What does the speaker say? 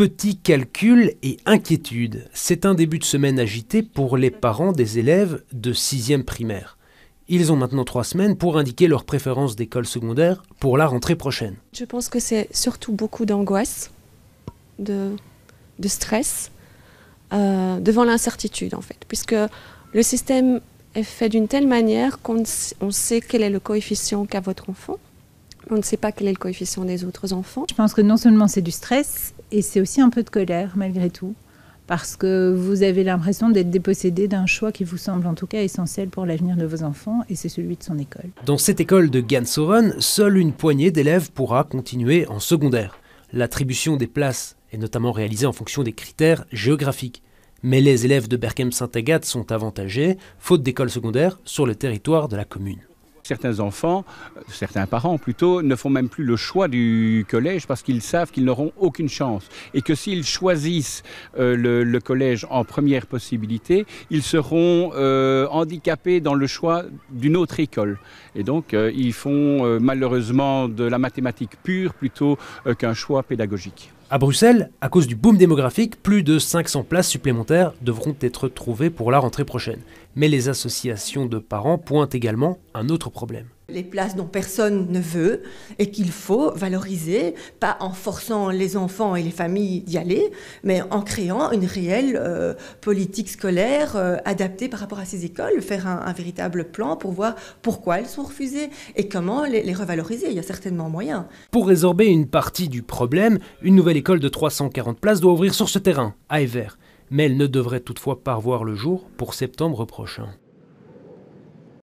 Petits calculs et inquiétudes. C'est un début de semaine agité pour les parents des élèves de 6e primaire. Ils ont maintenant 3 semaines pour indiquer leur préférence d'école secondaire pour la rentrée prochaine. Je pense que c'est surtout beaucoup d'angoisse, de stress, devant l'incertitude en fait. Puisque le système est fait d'une telle manière qu'on sait quel est le coefficient qu'a votre enfant. On ne sait pas quel est le coefficient des autres enfants. Je pense que non seulement c'est du stress, et c'est aussi un peu de colère malgré tout, parce que vous avez l'impression d'être dépossédé d'un choix qui vous semble en tout cas essentiel pour l'avenir de vos enfants, et c'est celui de son école. Dans cette école de Gansoren, seule une poignée d'élèves pourra continuer en secondaire. L'attribution des places est notamment réalisée en fonction des critères géographiques. Mais les élèves de Berchem-Saint-Agathe sont avantagés, faute d'école secondaire, sur le territoire de la commune. Certains enfants, certains parents plutôt, ne font même plus le choix du collège parce qu'ils savent qu'ils n'auront aucune chance. Et que s'ils choisissent le collège en première possibilité, ils seront handicapés dans le choix d'une autre école. Et donc ils font malheureusement de la mathématique pure plutôt qu'un choix pédagogique. À Bruxelles, à cause du boom démographique, plus de 500 places supplémentaires devront être trouvées pour la rentrée prochaine. Mais les associations de parents pointent également un autre problème. Les places dont personne ne veut et qu'il faut valoriser, pas en forçant les enfants et les familles d'y aller, mais en créant une réelle politique scolaire adaptée par rapport à ces écoles, faire un véritable plan pour voir pourquoi elles sont refusées et comment les revaloriser. Il y a certainement moyen. Pour résorber une partie du problème, une nouvelle école de 340 places doit ouvrir sur ce terrain, à Evere. Mais elle ne devrait toutefois pas voir le jour pour septembre prochain.